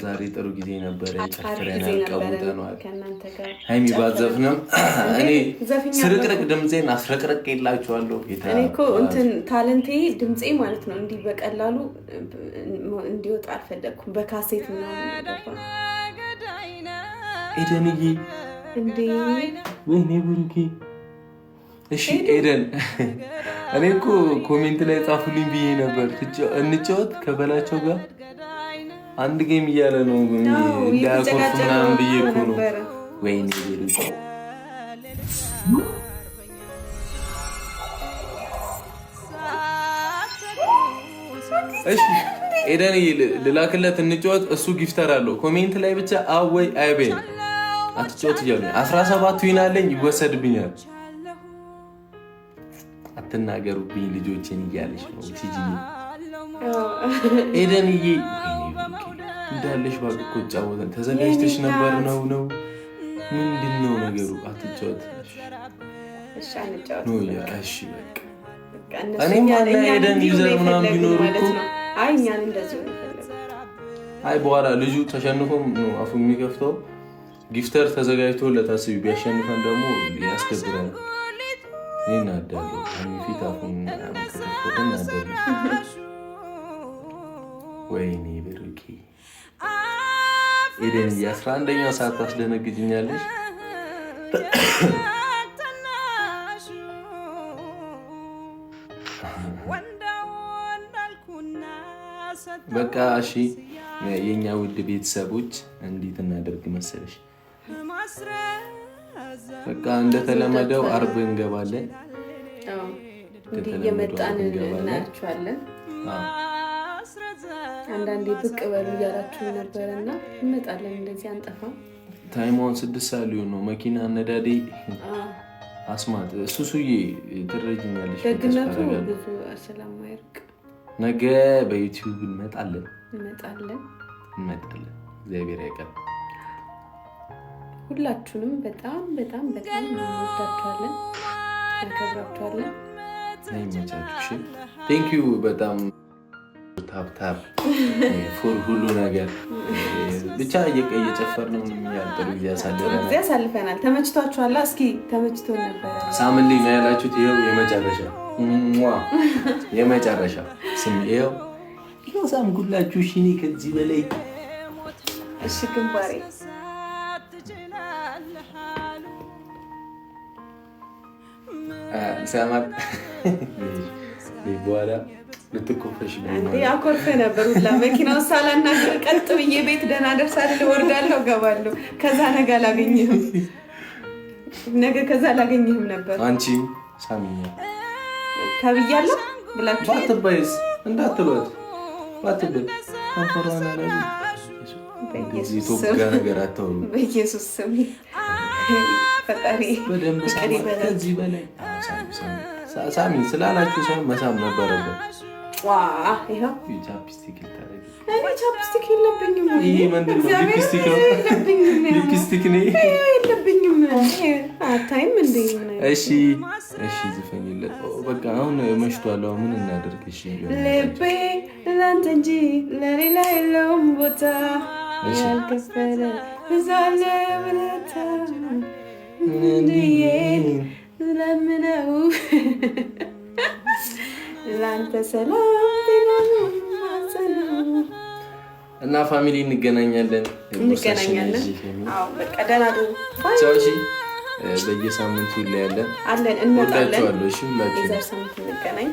ዛሬ ጥሩ ጊዜ ነበር። ጨፍረናል፣ ቀውጠናል። ሃይሚ ባዘፍንም እኔ ስርቅርቅ ድምጼን አስረቅርቅ የላችኋለሁ። እኔ እኮ እንትን ታለንቴ ድምጼ ማለት ነው እንዲህ በቀላሉ እንዲወጣ አልፈለኩም። በካሴት ምናምን ኤደንዬ እንዴ ወይኔ ብሩኬ። እሺ ኤደን እኔ እኮ ኮሜንት ላይ ጻፉልኝ ብዬ ነበር እንጫወት ከበላቸው ጋር አንድ ጌም እያለ ነው እንዳያኮርፍ ምናምን ብዬ እኮ ነው። ወይኔ ብሩኬ እሺ ኤደንዬ ልላክለት እንጫወት። እሱ ጊፍተር አለው ኮሜንት ላይ ብቻ አወይ አይበይ አትጫወት እያሉ 17 ዊን አለኝ ይወሰድብኛል። አትናገሩብኝ ልጆችን እያለች ነው ቲጂ ኤደንዬ። እንዳለሽ ባቅቆ ጫወተን ተዘጋጅተሽ ነበር ነው ምንድነው ነገሩ? አትጫወት እሺ አንጫወት ነው ያ እሺ በቃ እኔም አለ ኤደን ዩዘር ምናምን ቢኖር እኮ አይ እኛን እንደዚህ ነው የፈለገው። አይ በኋላ ልጁ ተሸንፎም ነው አፉ የሚከፍተው። ጊፍተር ተዘጋጅቶ ለታስቢ ቢያሸንፈን ደግሞ ያስከብራል። እኔና አዳሉ ፊት አፉን ከፈተን አዳሉ ወይኔ ብሩኬ ኤደን የ11ኛው ሰዓት ታስደነግጅኛለሽ። በቃ እሺ የኛ ውድ ቤተሰቦች እንዴት እናደርግ መሰለሽ? በቃ እንደተለመደው አርብ እንገባለን። እንግዲህ እየመጣን እናያችኋለን። አንዳንዴ ብቅ በሉ እያላችሁ ነበርና እንመጣለን። እንደዚህ አንጠፋም። ታይሟን 6 ሰዓት ሊሆን ነው። መኪና አነዳዴ አስማት ሱሱዬ ትረጅኛለሽ። ደግነቱ ብዙ ሰላም አይርቅ። ነገ በዩቲዩብ እንመጣለን። እግዚአብሔር ያውቃል። ሁላችሁንም በጣም እንወዳችኋለን፣ እናከብራችኋለን። አይመቻችሁ። ቴንክ ዩ በጣም ታፕ ፎር ሁሉ ነገር ብቻ እየጨፈርን ነው የሚያልጥሩ ጊዜ አሳልፈናል። ተመችቷችኋል? እስኪ ተመችቶን ነበር ሳምንት ነው ያላችሁት። ይኸው የመጨረሻ ስም ይኸው ሳምኩላችሁ። እሺ እኔ ከዚህ በላይ እሺ ግንባሬ ሰማት በኋላ ልትኮፈሽ እንዴ? አኮርፈ ነበር ሁላ መኪናው ሳላናግር ቀጥ ብዬ ቤት ደህና ደርሳለሁ፣ ወርዳለሁ፣ ገባለሁ። ከዛ ነገ አላገኘህም ነበር። አንቺም ሳሚኛ ተብያለሁ ብላችሁ ባትባይስ እንዳትሏት ባትበል አንፈራና ላይ በኢየሱስ ስም ፈጣሪ በደንብ ከዚህ በላይ ሳሚ ስላላችሁ ሰው መሳም ነበረበት። ይኸው ቻፕስቲክ ታረጊ። እኔ ቻፕስቲክ የለብኝም። ይሄ ምንድን ነው? ሊፕስቲክ ነው። ሊፕስቲክ ነው የለብኝም። አታይም እንዴ? እሺ ዝፈኝለት በቃ። አሁን መሽቷል። ምን እናደርግ? እሺ ልቤ ላንተ እንጂ ለሌላ የለውም ቦታ ያልከፈለ ብዛለ ብለታ እንድዬ ለምነው ላንተ ሰላም እና ፋሚሊ እንገናኛለን። አዎ በቃ ደህና ነው። እሺ በየሳምንቱ ላይ ያለን እንመጣለን። እሺ ሁላችሁ በየሳምንቱ እንገናኝ።